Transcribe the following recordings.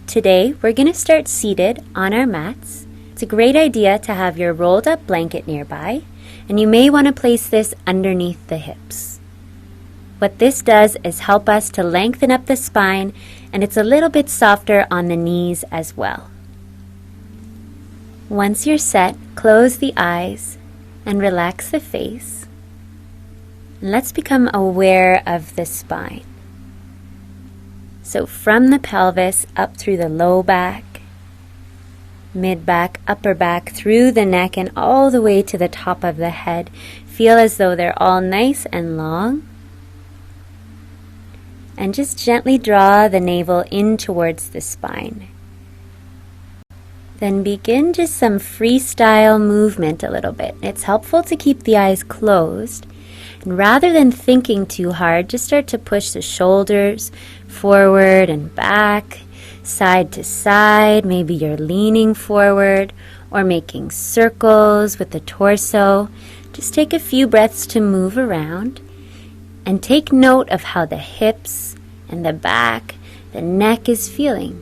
Today, we're going to start seated on our mats. It's a great idea to have your rolled up blanket nearby, and you may want to place this underneath the hips. What this does is help us to lengthen up the spine, and it's a little bit softer on the knees as well. Once you're set, close the eyes and relax the face. And let's become aware of the spine. So from the pelvis up through the low back, mid back, upper back, through the neck and all the way to the top of the head. Feel as though they're all nice and long. And just gently draw the navel in towards the spine. Then begin just some freestyle movement a little bit. It's helpful to keep the eyes closed. And rather than thinking too hard, just start to push the shoulders forward and back, side to side. Maybe you're leaning forward or making circles with the torso. Just take a few breaths to move around and take note of how the hips and the back, the neck is feeling.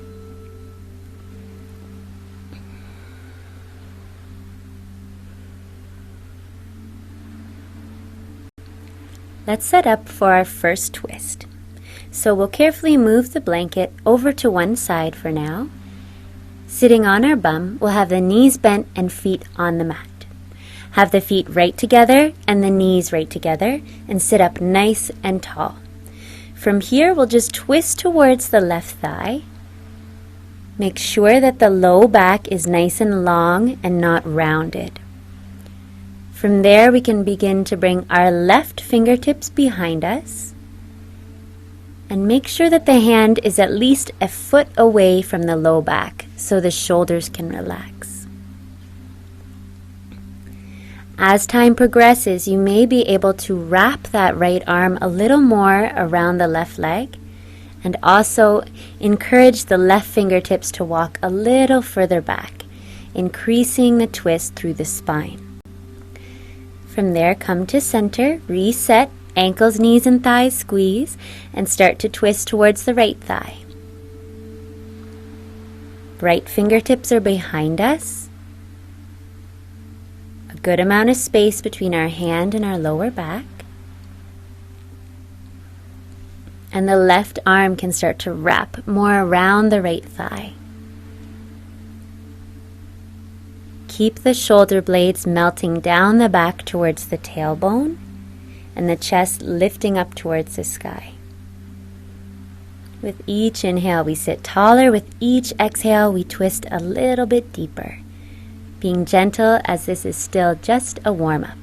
Let's set up for our first twist. So we'll carefully move the blanket over to one side for now. Sitting on our bum, we'll have the knees bent and feet on the mat. Have the feet right together and the knees right together and sit up nice and tall. From here, we'll just twist towards the left thigh. Make sure that the low back is nice and long and not rounded. From there, we can begin to bring our left fingertips behind us and make sure that the hand is at least a foot away from the low back so the shoulders can relax. As time progresses, you may be able to wrap that right arm a little more around the left leg and also encourage the left fingertips to walk a little further back, increasing the twist through the spine. From there, come to center, reset, ankles, knees, and thighs squeeze, and start to twist towards the right thigh. Right fingertips are behind us. A good amount of space between our hand and our lower back. And the left arm can start to wrap more around the right thigh. Keep the shoulder blades melting down the back towards the tailbone and the chest lifting up towards the sky. With each inhale, we sit taller. With each exhale, we twist a little bit deeper, being gentle as this is still just a warm-up.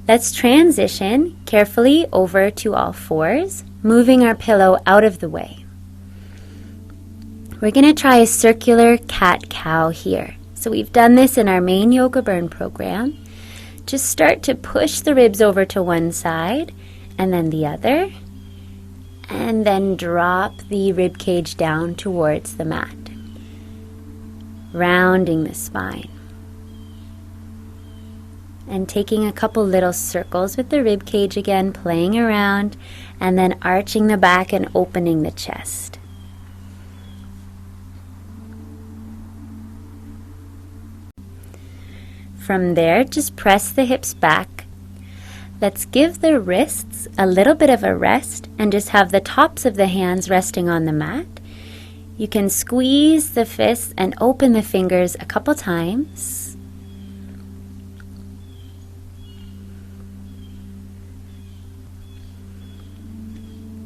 Let's transition carefully over to all fours, moving our pillow out of the way. We're going to try a circular cat-cow here. So we've done this in our main YogaBURN program. Just start to push the ribs over to one side and then the other, and then drop the rib cage down towards the mat, rounding the spine. And taking a couple little circles with the rib cage again, playing around, and then arching the back and opening the chest. From there, just press the hips back. Let's give the wrists a little bit of a rest and just have the tops of the hands resting on the mat. You can squeeze the fists and open the fingers a couple times.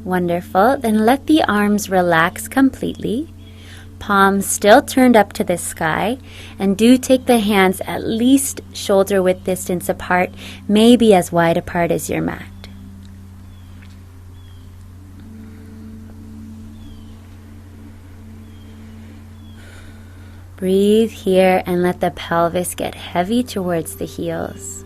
Wonderful. Then let the arms relax completely. Palms still turned up to the sky, and do take the hands at least shoulder width distance apart, maybe as wide apart as your mat. Breathe here and let the pelvis get heavy towards the heels.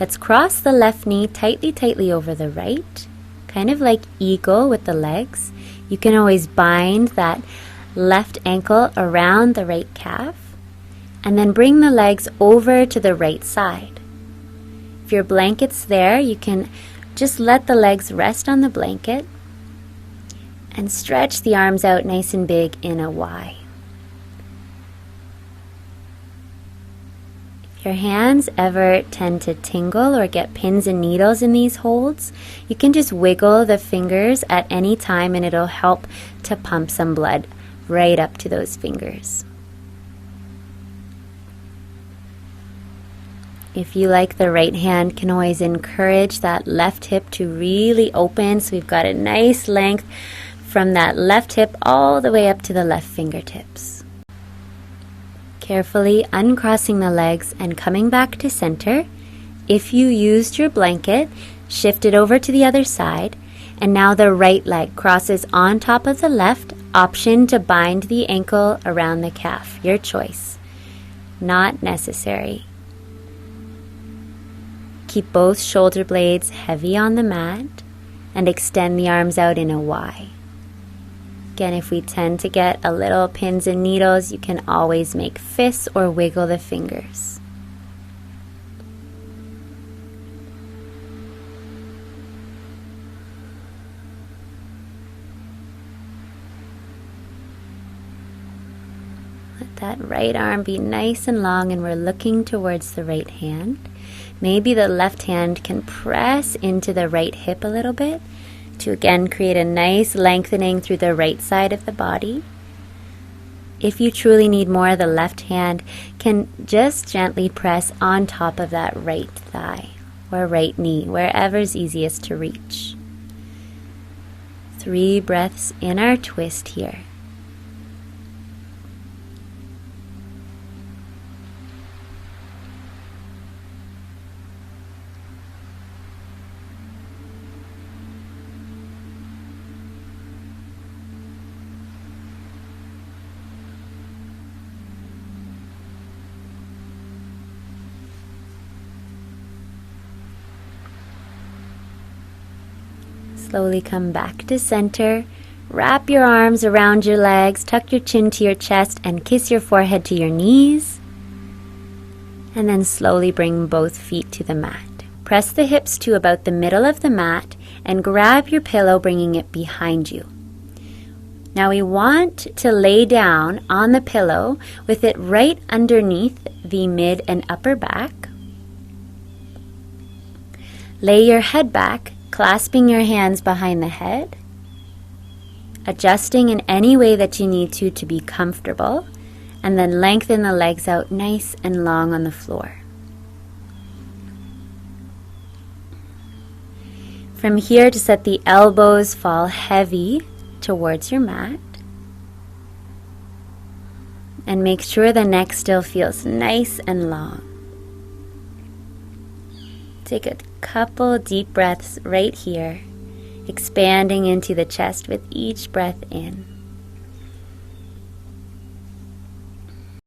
Let's cross the left knee tightly over the right, kind of like eagle with the legs. You can always bind that left ankle around the right calf and then bring the legs over to the right side. If your blanket's there, you can just let the legs rest on the blanket and stretch the arms out nice and big in a Y. If your hands ever tend to tingle or get pins and needles in these holds, you can just wiggle the fingers at any time and it'll help to pump some blood right up to those fingers. If you like the right hand, can always encourage that left hip to really open, so we've got a nice length from that left hip all the way up to the left fingertips. Carefully uncrossing the legs and coming back to center. If you used your blanket, shift it over to the other side, and now the right leg crosses on top of the left. Option to bind the ankle around the calf. Your choice. Not necessary. Keep both shoulder blades heavy on the mat and extend the arms out in a Y. Again, if we tend to get a little pins and needles, you can always make fists or wiggle the fingers. Let that right arm be nice and long, and we're looking towards the right hand. Maybe the left hand can press into the right hip a little bit to again create a nice lengthening through the right side of the body. If you truly need more, the left hand can just gently press on top of that right thigh or right knee, wherever's easiest to reach. 3 breaths in our twist here. Slowly come back to center. Wrap your arms around your legs, tuck your chin to your chest, and kiss your forehead to your knees. And then slowly bring both feet to the mat. Press the hips to about the middle of the mat and grab your pillow, bringing it behind you. Now we want to lay down on the pillow with it right underneath the mid and upper back. Lay your head back, clasping your hands behind the head, adjusting in any way that you need to be comfortable, and then lengthen the legs out nice and long on the floor. From here, just let the elbows fall heavy towards your mat, and make sure the neck still feels nice and long. Take a couple deep breaths right here, expanding into the chest with each breath in.